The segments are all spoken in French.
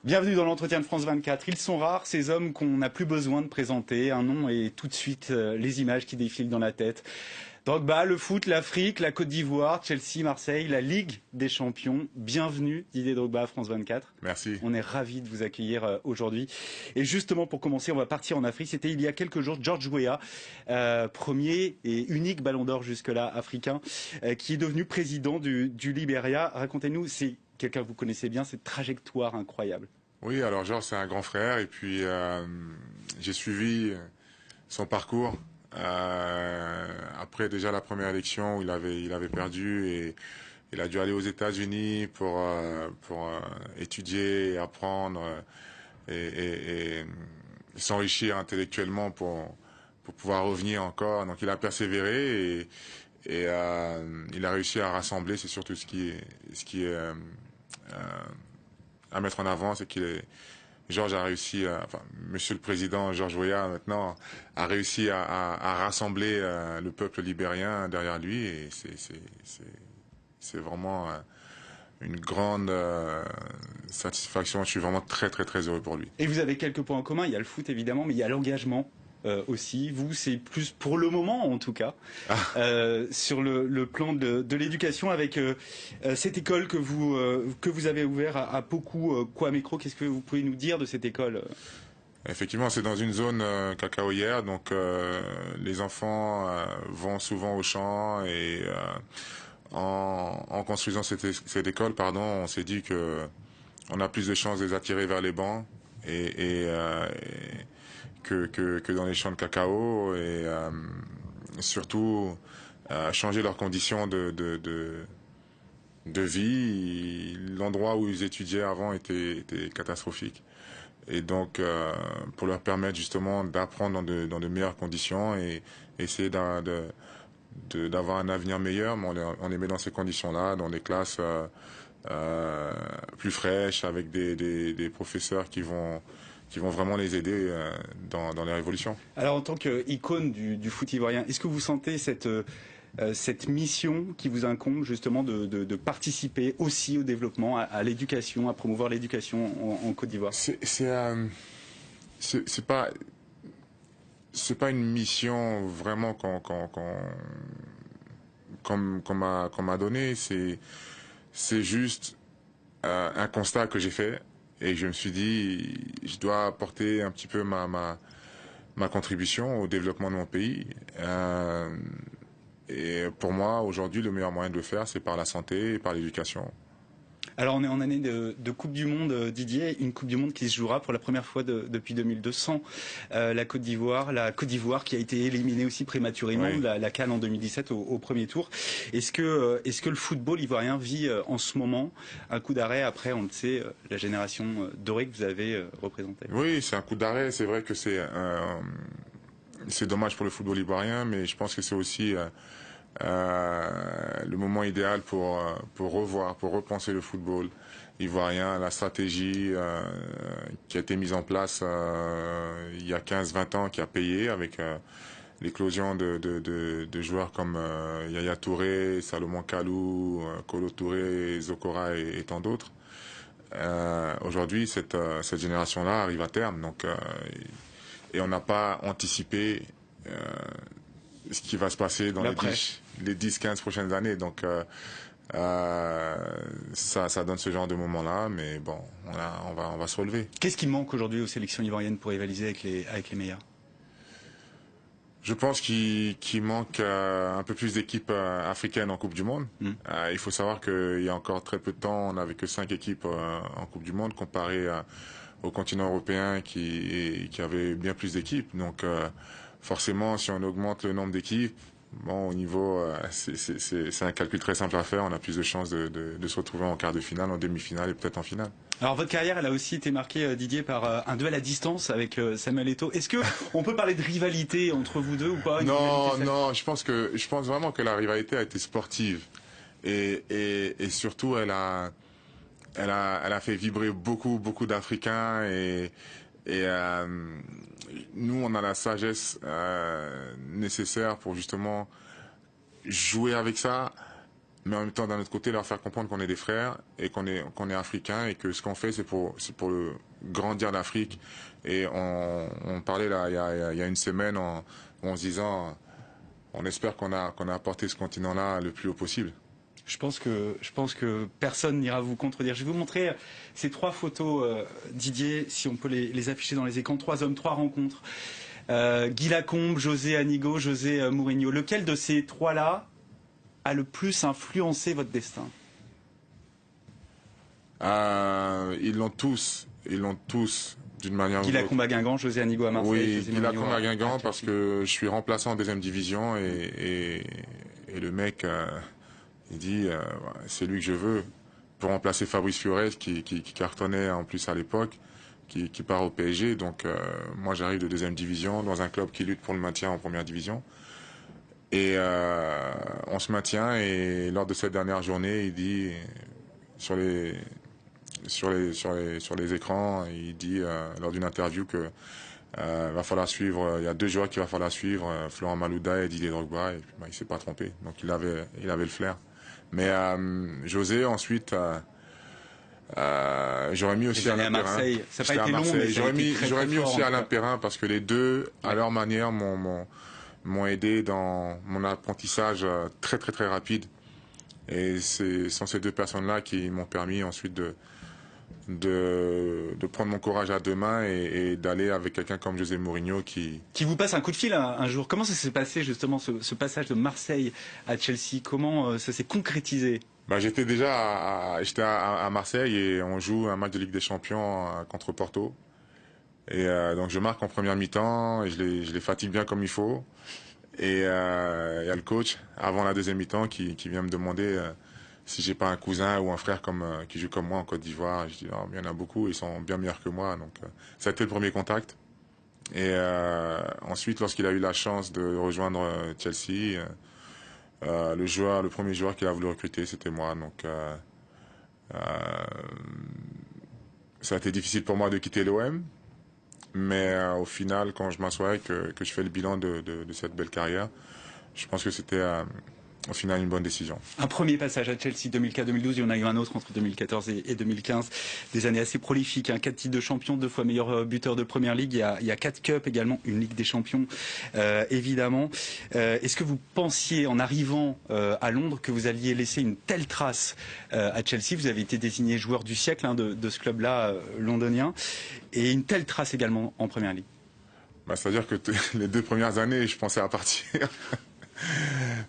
Bienvenue dans l'entretien de France 24. Ils sont rares, ces hommes qu'on n'a plus besoin de présenter. Un nom et tout de suite les images qui défilent dans la tête. Drogba, le foot, l'Afrique, la Côte d'Ivoire, Chelsea, Marseille, la Ligue des Champions. Bienvenue Didier Drogba à France 24. Merci. On est ravis de vous accueillir aujourd'hui. Et justement pour commencer, on va partir en Afrique. C'était il y a quelques jours, George Weah, premier et unique ballon d'or jusque-là africain, qui est devenu président du Libéria. Racontez-nous, c'est quelqu'un que vous connaissez bien, cette trajectoire incroyable. Oui, alors Georges, c'est un grand frère et puis j'ai suivi son parcours. Après déjà la première élection où il avait perdu et il a dû aller aux États-Unis pour étudier, apprendre et s'enrichir intellectuellement pour pouvoir revenir encore. Donc il a persévéré et il a réussi à rassembler. C'est surtout ce qui est à mettre en avant, c'est Georges a réussi, Monsieur le Président George Weah maintenant a réussi à rassembler le peuple libérien derrière lui et c'est vraiment une grande satisfaction. Je suis vraiment très très très heureux pour lui. Et vous avez quelques points en commun. Il y a le foot évidemment, mais il y a l'engagement. Aussi. Vous, c'est plus pour le moment en tout cas, sur le plan de l'éducation avec cette école que vous avez ouverte à Pokou, Kwamekro. Qu'est-ce que vous pouvez nous dire de cette école? Effectivement, c'est dans une zone cacaoyère, donc les enfants vont souvent au champ et en construisant cette école, on s'est dit que on a plus de chances de les attirer vers les bancs que dans les champs de cacao et surtout changer leurs conditions de vie. L'endroit où ils étudiaient avant était catastrophique. Et donc, pour leur permettre justement d'apprendre dans de meilleures conditions et essayer d'avoir un avenir meilleur, mais on les met dans ces conditions-là, dans des classes plus fraîches, avec des professeurs qui vont vraiment les aider dans leur évolution. Alors en tant qu'icône du foot ivoirien, est-ce que vous sentez cette mission qui vous incombe justement de participer aussi au développement, à l'éducation, à promouvoir l'éducation en Côte d'Ivoire? C'est pas une mission vraiment qu'on m'a donné. C'est juste un constat que j'ai fait. Et je me suis dit, je dois apporter un petit peu ma contribution au développement de mon pays. Et pour moi, aujourd'hui, le meilleur moyen de le faire, c'est par la santé et par l'éducation. Alors on est en année de Coupe du Monde, Didier, une Coupe du Monde qui se jouera pour la première fois depuis 2200. La Côte d'Ivoire qui a été éliminée aussi prématurément Oui. de la CAN en 2017 au premier tour. Est-ce que le football ivoirien vit en ce moment un coup d'arrêt après, on le sait, la génération dorée que vous avez représentée? Oui, c'est un coup d'arrêt. C'est vrai que c'est dommage pour le football ivoirien, mais je pense que c'est aussi le moment idéal pour repenser le football ivoirien, la stratégie qui a été mise en place il y a 15-20 ans, qui a payé avec l'éclosion de joueurs comme Yaya Touré, Salomon Kalou, Kolo Touré, Zokora et tant d'autres. Aujourd'hui, cette génération-là arrive à terme, donc et on n'a pas anticipé ce qui va se passer dans les 10-15 prochaines années. Donc ça donne ce genre de moment-là, mais bon, on va se relever. Qu'est-ce qui manque aujourd'hui aux sélections ivoiriennes pour rivaliser avec les meilleurs? Je pense qu'il manque un peu plus d'équipes africaines en Coupe du Monde. Il faut savoir qu'il y a encore très peu de temps, on n'avait que 5 équipes en Coupe du Monde comparé au continent européen qui avait bien plus d'équipes. Donc forcément, si on augmente le nombre d'équipes, bon, au niveau, c'est un calcul très simple à faire. On a plus de chances de se retrouver en quart de finale, en demi-finale et peut-être en finale. Alors votre carrière, elle a aussi été marquée, Didier, par un duel à distance avec Samuel Eto'o. Est-ce que on peut parler de rivalité entre vous deux ou pas? Non, je pense vraiment que la rivalité a été sportive et surtout elle a fait vibrer beaucoup d'Africains et nous on a la sagesse nécessaire pour justement jouer avec ça mais en même temps, d'un autre côté, leur faire comprendre qu'on est des frères et qu'on est africains et que ce qu'on fait, c'est pour grandir l'Afrique. Et on parlait là, il y a une semaine en se disant, on espère qu'on a apporté ce continent-là le plus haut possible. Je pense que personne n'ira vous contredire. Je vais vous montrer ces 3 photos, Didier, si on peut les afficher dans les écrans. 3 hommes, 3 rencontres. Guy Lacombe, José Anigo, José Mourinho. Lequel de ces 3-là a le plus influencé votre destin? Ils l'ont tous d'une manière ou Guy d'une Lacombe autre. à Guingamp, José Anigo à Marseille. Oui, José Guy Mourinho Lacombe à Guingamp parce Chelsea. que je suis remplaçant en deuxième division et le mec, il dit, c'est lui que je veux pour remplacer Fabrice Fiorez qui cartonnait en plus à l'époque, qui part au PSG. Donc moi j'arrive de deuxième division dans un club qui lutte pour le maintien en première division. Et on se maintient et lors de cette dernière journée, il dit sur les écrans, il dit lors d'une interview que va falloir suivre. Il y a 2 joueurs qu'il va falloir suivre, Florent Malouda et Didier Drogba. Et puis, il s'est pas trompé, donc il avait le flair. Mais José ensuite. J'aurais mis aussi Alain Perrin. Marseille. Ça n'a pas été long, mais j'aurais mis aussi Alain Perrin parce que les deux, à leur manière, m'ont aidé dans mon apprentissage très très très rapide. Et ce sont ces 2 personnes-là qui m'ont permis ensuite de prendre mon courage à 2 mains et d'aller avec quelqu'un comme José Mourinho qui vous passe un coup de fil un jour. Comment ça s'est passé justement ce passage de Marseille à Chelsea? Comment ça s'est concrétisé? J'étais déjà à Marseille et on joue un match de Ligue des Champions contre Porto. Et donc je marque en première mi-temps et je les fatigue bien comme il faut. Et il y a le coach avant la deuxième mi-temps qui vient me demander si j'ai pas un cousin ou un frère qui joue comme moi en Côte d'Ivoire. Je dis non, mais il y en a beaucoup, ils sont bien meilleurs que moi. Donc ça a été le premier contact. Et ensuite, lorsqu'il a eu la chance de rejoindre Chelsea, le premier joueur qu'il a voulu recruter, c'était moi. Donc ça a été difficile pour moi de quitter l'OM. Mais au final, quand je m'assois et que je fais le bilan de cette belle carrière, je pense que c'était au final une bonne décision. Un premier passage à Chelsea 2004-2012, il y en a eu un autre entre 2014 et 2015. Des années assez prolifiques, 4 titres de champion, 2 fois meilleur buteur de Première Ligue. Il y a 4 cups également, une Ligue des Champions évidemment. Est-ce que vous pensiez en arrivant à Londres que vous alliez laisser une telle trace à Chelsea? Vous avez été désigné joueur du siècle de ce club-là londonien et une telle trace également en Première Ligue. C'est-à-dire que les 2 premières années, je pensais à partir.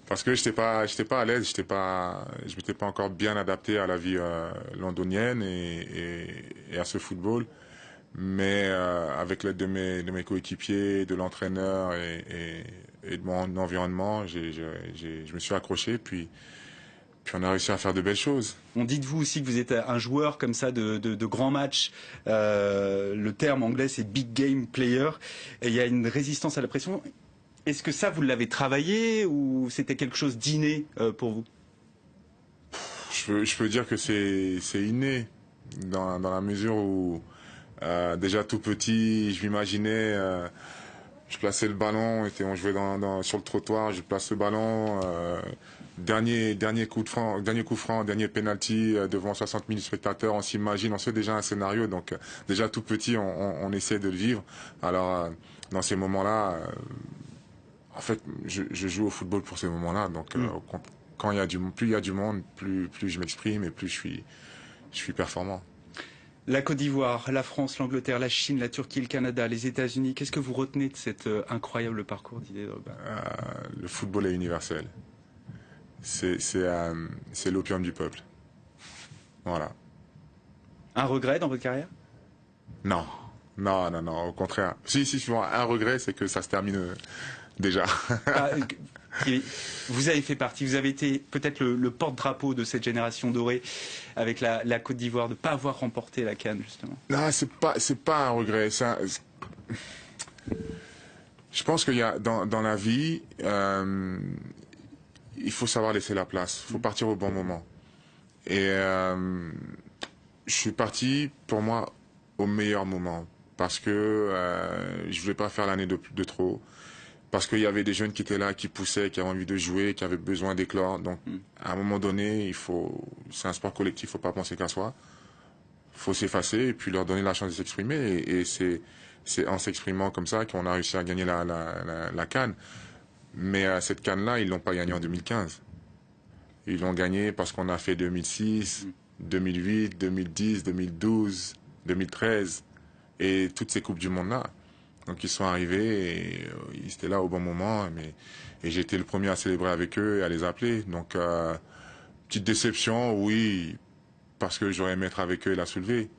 Parce que j'étais pas à l'aise, je m'étais pas encore bien adapté à la vie londonienne et à ce football. Mais avec l'aide de mes coéquipiers, de l'entraîneur et de mon environnement, je me suis accroché, puis on a réussi à faire de belles choses. On dit de vous aussi que vous êtes un joueur comme ça de grands matchs. Le terme anglais c'est big game player. Et il y a une résistance à la pression. Est-ce que ça, vous l'avez travaillé ou c'était quelque chose d'inné pour vous? Je peux dire que c'est inné, dans la mesure où, déjà tout petit, je m'imaginais, je plaçais le ballon, on jouait sur le trottoir, je place le ballon, dernier coup franc, dernier penalty devant 60 000 spectateurs, on s'imagine, on sait déjà un scénario, donc déjà tout petit, on essaie de le vivre. Alors, dans ces moments-là, en fait, je joue au football pour ces moments-là. Donc, quand plus il y a du monde, plus je m'exprime et plus je suis performant. La Côte d'Ivoire, la France, l'Angleterre, la Chine, la Turquie, le Canada, les États-Unis. Qu'est-ce que vous retenez de cet incroyable parcours d'Didier Drogba? Le football est universel. C'est l'opium du peuple. Voilà. Un regret dans votre carrière? Non, au contraire. Si, un regret, c'est que ça se termine déjà. Vous avez fait partie, vous avez été peut-être le porte-drapeau de cette génération dorée avec la Côte d'Ivoire, de ne pas avoir remporté la CAN, justement. Non, c'est pas un regret. Je pense qu'il y a dans la vie, il faut savoir laisser la place. Il faut partir au bon moment. Et je suis parti, pour moi, au meilleur moment. Parce que je ne voulais pas faire l'année de trop. parce qu'il y avait des jeunes qui étaient là, qui poussaient, qui avaient envie de jouer, qui avaient besoin d'éclore. Donc, à un moment donné, c'est un sport collectif, il ne faut pas penser qu'à soi. Il faut s'effacer et puis leur donner la chance de s'exprimer. Et c'est en s'exprimant comme ça qu'on a réussi à gagner la CAN. Mais cette CAN-là, ils ne l'ont pas gagnée en 2015. Ils l'ont gagnée parce qu'on a fait 2006, 2008, 2010, 2012, 2013 et toutes ces Coupes du Monde-là. Donc ils sont arrivés et ils étaient là au bon moment. Et j'ai été le premier à célébrer avec eux et à les appeler. Donc, petite déception, oui, parce que j'aurais aimé être avec eux et la soulever.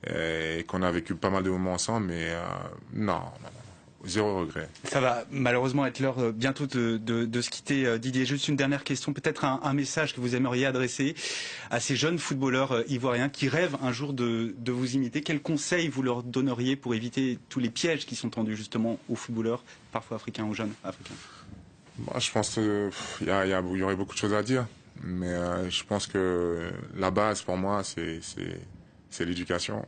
Et qu'on a vécu pas mal de moments ensemble, mais non, zéro regret. Ça va malheureusement être l'heure bientôt de se quitter, Didier. Juste une dernière question, peut-être un message que vous aimeriez adresser à ces jeunes footballeurs ivoiriens qui rêvent un jour de vous imiter. Quels conseils vous leur donneriez pour éviter tous les pièges qui sont tendus justement aux footballeurs, parfois africains, aux jeunes africains? Moi, je pense qu'il y aurait beaucoup de choses à dire, mais je pense que la base pour moi, c'est l'éducation.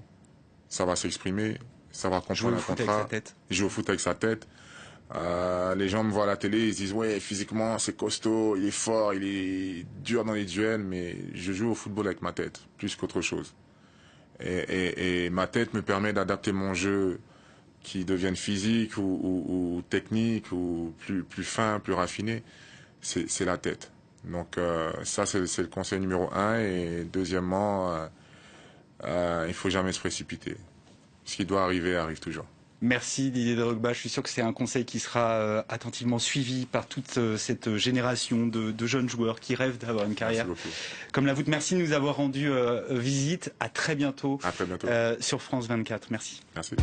Ça va s'exprimer, savoir comprendre un contrat, jouer au foot avec sa tête. Les gens me voient à la télé, ils se disent ouais, physiquement c'est costaud, il est fort, il est dur dans les duels, mais je joue au football avec ma tête plus qu'autre chose. Et ma tête me permet d'adapter mon jeu qui devienne physique ou technique ou plus fin, plus raffiné. C'est la tête. Donc ça c'est le conseil numéro 1. Et deuxièmement, il faut jamais se précipiter. Ce qui doit arriver arrive toujours. Merci Didier Drogba, je suis sûr que c'est un conseil qui sera attentivement suivi par toute cette génération de jeunes joueurs qui rêvent d'avoir une carrière comme la vôtre. Merci de nous avoir rendu visite, à très bientôt, à très bientôt. Sur France 24. Merci. Merci.